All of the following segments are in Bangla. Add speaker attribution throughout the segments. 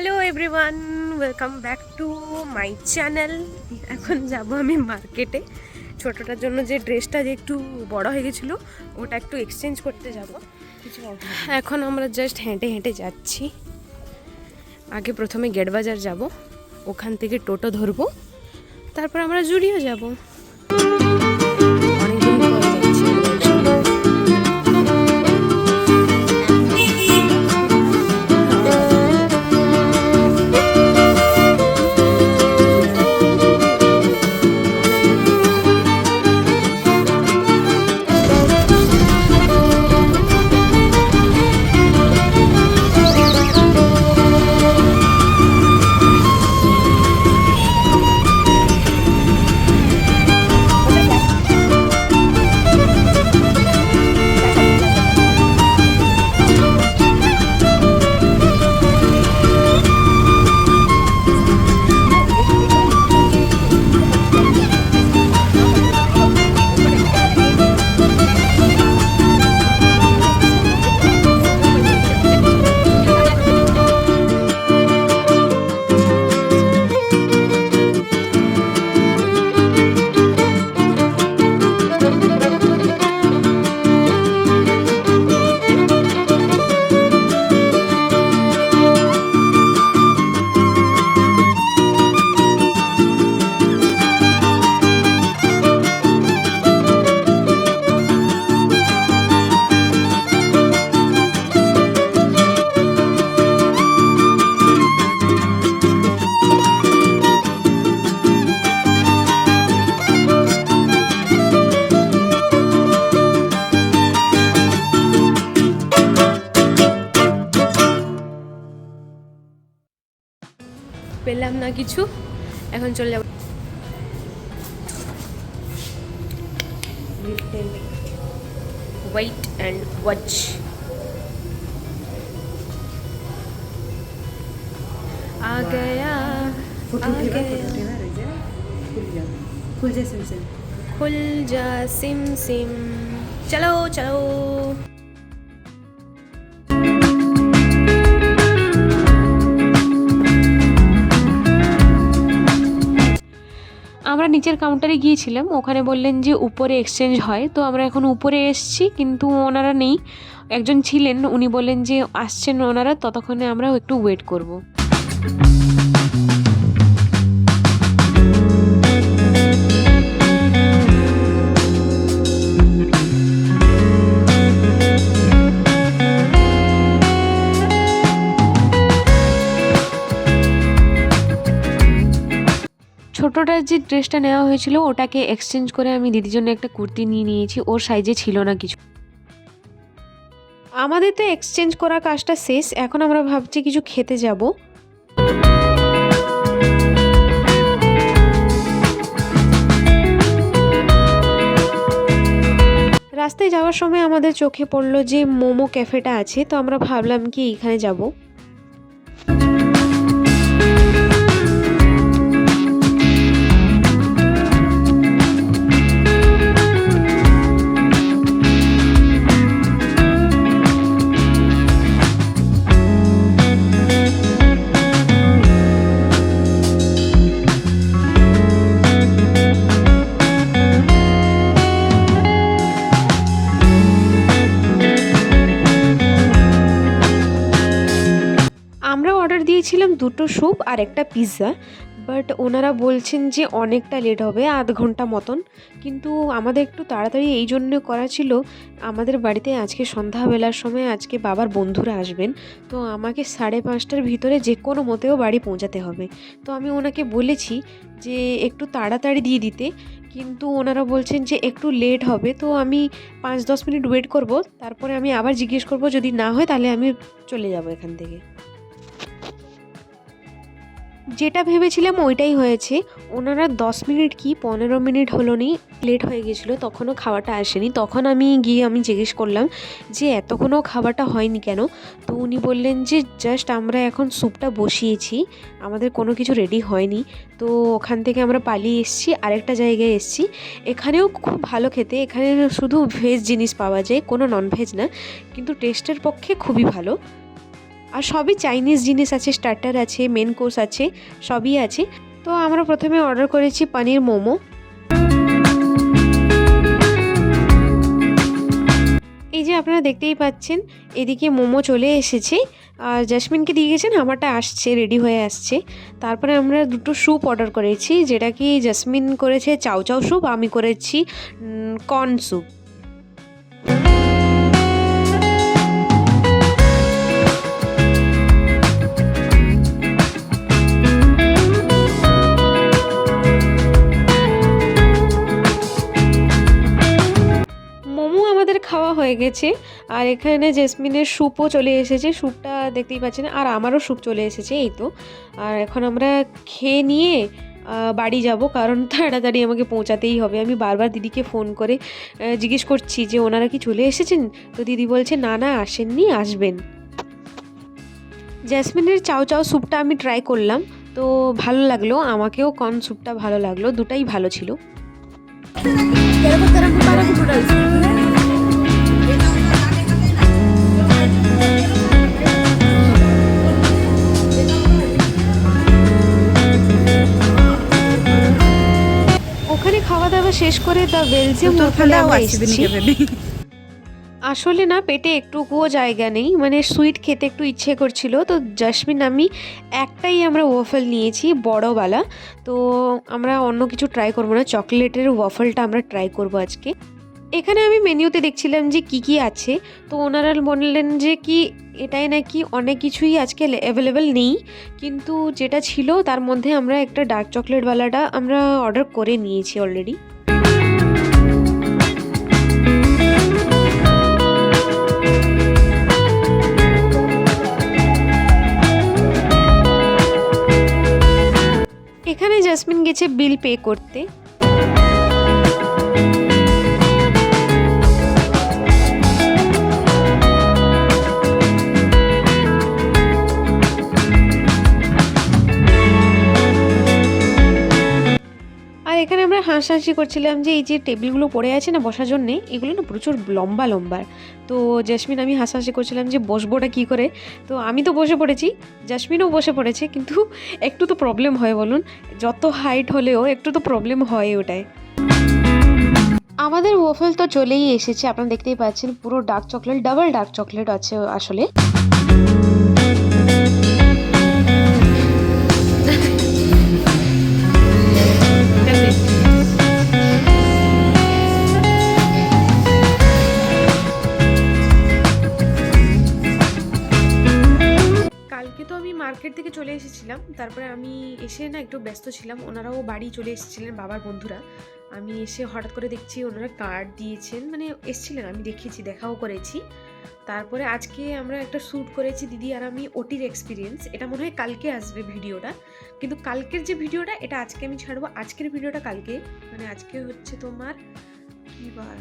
Speaker 1: Hello everyone, welcome back to my channel. এখন যাব আমি মার্কেটে। ছোটোটার জন্য যে ড্রেসটা যে একটু বড় হয়ে গেছিলো ওটা একটু এক্সচেঞ্জ করতে যাব। এখন আমরা জাস্ট হেঁটে হেঁটে যাচ্ছি। আগে প্রথমে গেট বাজার যাব, ওখান থেকে টোটো ধরবো, তারপর আমরা জুডিও যাব। পেলাম না কিছু, এখন চলে যাব। Wait and watch. आ गया खुल जा सिम सिम। चलो चलो। আমরা নিচের কাউন্টারে গিয়েছিলাম, ওখানে বললেন যে উপরে এক্সচেঞ্জ হয়, তো আমরা এখন উপরে এসেছি, কিন্তু ওনারা নেই। একজন ছিলেন, উনি বললেন যে আসছেন ওনারা, ততক্ষণে আমরা একটু ওয়েট করব। ছোটোটার যে ড্রেসটা নেওয়া হয়েছিল ওটাকে এক্সচেঞ্জ করে আমি দিদির জন্য একটা কুর্তি নিয়ে নিয়েছি, ওর সাইজে ছিল না কিছু। আমাদের তো এক্সচেঞ্জ করা কাজটা শেষ, এখন আমরা ভাবছি কিছু খেতে যাব। রাস্তায় যাওয়ার সময় আমাদের চোখে পড়লো যে মোমো ক্যাফেটা আছে, তো আমরা ভাবলাম কি এখানে যাব। আমরা অর্ডার দিয়েছিলাম 2টো স্যুপ আর একটা পিৎজা, বাট ওনারা বলছেন যে অনেকটা লেট হবে, আধ ঘন্টা মতন। কিন্তু আমাদের একটু তাড়াতাড়ি এই জন্য করা ছিল, আমাদের বাড়িতে আজকে সন্ধ্যাবেলার সময় আজকে বাবার বন্ধুরা আসবেন, তো আমাকে 5:30টার ভিতরে যে কোনো মতেও বাড়ি পৌঁছাতে হবে। তো আমি ওনাকে বলেছি যে একটু তাড়াতাড়ি দিয়ে দিতে, কিন্তু ওনারা বলছেন যে একটু লেট হবে। তো আমি 5-10 মিনিট ওয়েট করব, তারপরে আমি আবার জিজ্ঞেস করব, যদি না হয় তাহলে আমি চলে যাব এখান থেকে। যেটা ভেবেছিলাম ওইটাই হয়েছে। ওনারা 10 মিনিট কি 15 মিনিট হলো নি লেট হয়ে গেছিলো, তখনও খাবারটা আসেনি। তখন আমি গিয়ে জিজ্ঞেস করলাম যে এতক্ষণও খাবারটা হয়নি কেন। তো উনি বললেন যে জাস্ট আমরা এখন স্যুপটা বসিয়েছি, আমাদের কোনো কিছু রেডি হয়নি। তো ওখান থেকে আমরা পালিয়ে এসেছি, আরেকটা জায়গায় এসেছি। এখানেও খুব ভালো খেতে, এখানে শুধু ভেজ জিনিস পাওয়া যায়, কোনো ননভেজ না, কিন্তু টেস্টের পক্ষে খুবই ভালো। আর সবই চাইনিজ জিনিস আছে, স্টার্টার আছে, মেন কোর্স আছে, সবই আছে। তো আমরা প্রথমে অর্ডার করেছি পনির মোমো। এই যে আপনারা দেখতেই পাচ্ছেন এদিকে মোমো চলে এসেছে, আর জাসমিনকে দিয়ে গেছেন, আমারটা আসছে, রেডি হয়ে আসছে। তারপরে আমরা দুটো স্যুপ অর্ডার করেছি, যেটা কি জাসমিন করেছে চাউ চাউ স্যুপ, আমি করেছি কর্ন স্যুপ। মোমো আমাদের খাওয়া হয়ে গেছে, আর এখানে জেসমিনের স্যুপও চলে এসেছে, স্যুপটা দেখতেই পাচ্ছেন, আর আমারও স্যুপ চলে এসেছে এই তো। আর এখন আমরা খেয়ে নিয়ে বাড়ি যাব, কারণ তাড়াতাড়ি আমাকে পৌঁছাতেই হবে। আমি বারবার দিদিকে ফোন করে জিজ্ঞেস করছি যে ওনারা কি চলে এসেছেন, তো দিদি বলছে না না আসেননি, আসবেন। জেসমিনের চাউ চাউ স্যুপটা আমি ট্রাই করলাম, তো ভালো লাগলো, আমাকেও কর্ন স্যুপটা ভালো লাগলো, দুটাই ভালো ছিল। ওখানে খাওয়া দাওয়া শেষ করে দ্য বেলজিয়াম হোটেলে আমরা এসেছি। আসলে না পেটে একটুকুও জায়গা নেই, মানে সুইট খেতে একটু ইচ্ছে করছিল, তো জাসমিন আমি একটাই আমরা ওয়াফল নিয়েছি বড়ওয়ালা। তো আমরা অন্য কিছু ট্রাই করবো না, চকলেটের ওয়াফলটা আমরা ট্রাই করব আজকে। এখানে আমি মেনিউতে দেখছিলাম যে কি কি আছে, তো ওনারা বললেন যে কি এটাই নাকি অনেক কিছুই আজকে অ্যাভেলেবেল নেই, কিন্তু যেটা ছিল তার মধ্যে আমরা একটা ডার্ক চকলেটওয়ালাটা আমরা অর্ডার করে নিয়েছি অলরেডি। এখানে জাসমিন গেছে বিল পে করতে। আর এখানে আমরা হাসাহাসি করছিলাম যে এই যে টেবিলগুলো পড়ে আছে না বসার জন্যে, এগুলো না প্রচুর লম্বা লম্বা। তো জাসমিন আমি হাসাহাসি করছিলাম যে বসবোটা কী করে, তো আমি তো বসে পড়েছি, জাসমিনও বসে পড়েছে, কিন্তু একটু তো প্রবলেম হয় বলুন, যত হাইট হলেও একটু তো প্রবলেম হয় ওটায়। আমাদের ওয়াফল তো চলেই এসেছে, আপনারা দেখতেই পাচ্ছেন পুরো dark chocolate, double dark chocolate আছে আসলে। কালকে তো আমি মার্কেট থেকে চলে এসেছিলাম, তারপরে আমি এসে না একটু ব্যস্ত ছিলাম, ওনারাও বাড়ি চলে এসেছিলেন বাবার বন্ধুরা। আমি এসে হঠাৎ করে দেখছি ওনারা কার্ড দিয়েছেন, মানে এসেছিলেন, আমি দেখেছি, দেখাও করেছি। তারপরে আজকে আমরা একটা শ্যুট করেছি দিদি আর আমি, ওটির এক্সপিরিয়েন্স, এটা মনে হয় কালকে আসবে ভিডিওটা, কিন্তু কালকের যে ভিডিওটা এটা আজকে আমি ছাড়বো, আজকের ভিডিওটা কালকে, মানে আজকে হচ্ছে তোমার কী বার,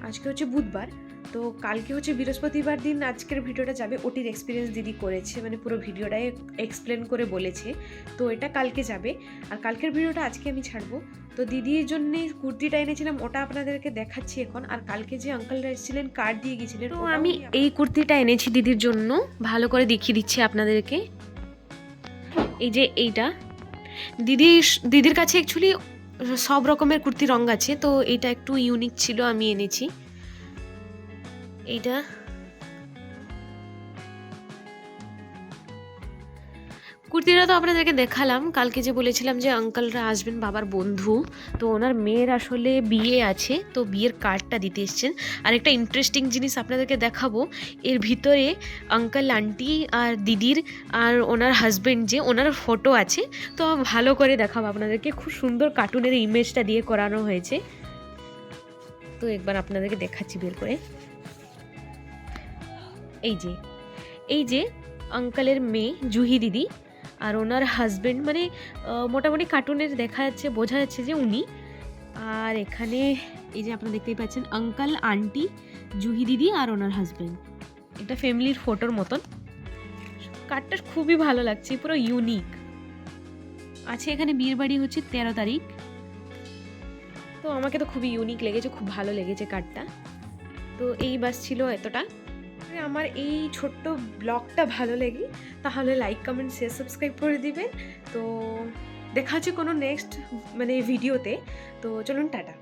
Speaker 1: আজকে হচ্ছে বুধবার, তো কালকে হচ্ছে বৃহস্পতিবার দিন আজকের ভিডিওটা যাবে। ওটির এক্সপিরিয়েন্স দিদি করেছে, মানে পুরো ভিডিওটাই এক্সপ্লেন করে বলেছে, তো এটা কালকে যাবে। আর কালকের ভিডিওটা আজকে আমি ছাড়বো। তো দিদির জন্যে কুর্তিটা এনেছিলাম, ওটা আপনাদেরকে দেখাচ্ছি এখন। আর কালকে যে আঙ্কেলরা এসেছিলেন কার্ড দিয়ে গেছিলেন, তো আমি এই কুর্তিটা এনেছি দিদির জন্য, ভালো করে দেখিয়ে দিচ্ছি আপনাদেরকে। এই যে এইটা দিদির কাছে অ্যাকচুয়ালি সব রকমের কুর্তি রঙ আছে, তো এইটা একটু ইউনিক ছিল, আমি এনেছি এইটা। কুর্তিটা তো আপনাদেরকে দেখালাম, কালকে যে বলেছিলাম যে আঙ্কেলরা আসবেন বাবার বন্ধু, তো ওনার মেয়ের আসলে বিয়ে আছে, তো বিয়ের কার্ডটা দিতে এসছেন। আর একটা ইন্টারেস্টিং জিনিস আপনাদেরকে দেখাবো, এর ভিতরে আঙ্কেল আন্টি আর দিদির আর ওনার হাজব্যান্ড যে ওনার ফটো আছে, তো ভালো করে দেখাবো আপনাদেরকে, খুব সুন্দর কার্টুনের ইমেজটা দিয়ে করানো হয়েছে। তো একবার আপনাদেরকে দেখাচ্ছি বের করে। এই যে আঙ্কেলের মেয়ে জুহি দিদি আর ওনার হাজব্যান্ড, মানে মোটামুটি কার্টুনের দেখা যাচ্ছে, বোঝা যাচ্ছে যে উনি। আর এখানে এই যে আপনারা দেখতেই পাচ্ছেন আঙ্কেল আন্টি জুহি দিদি আর ওনার হাজব্যান্ড, এটা ফ্যামিলির ফটোর মতন। কার্ডটা খুবই ভালো লাগছে, পুরো ইউনিক আছে। এখানে বিয়ের বাড়ি হচ্ছে 13 তারিখ, তো আমাকে তো খুবই ইউনিক লেগেছে, খুব ভালো লেগেছে কার্ডটা। তো এই বাস ছিল এতটা। আমার এই ছোট্ট ব্লগটা ভালো লাগে তাহলে লাইক কমেন্ট শেয়ার সাবস্ক্রাইব করে দিবেন। তো দেখা হচ্ছে কোনো নেক্সট মানে ভিডিওতে। তো চলুন টাটা।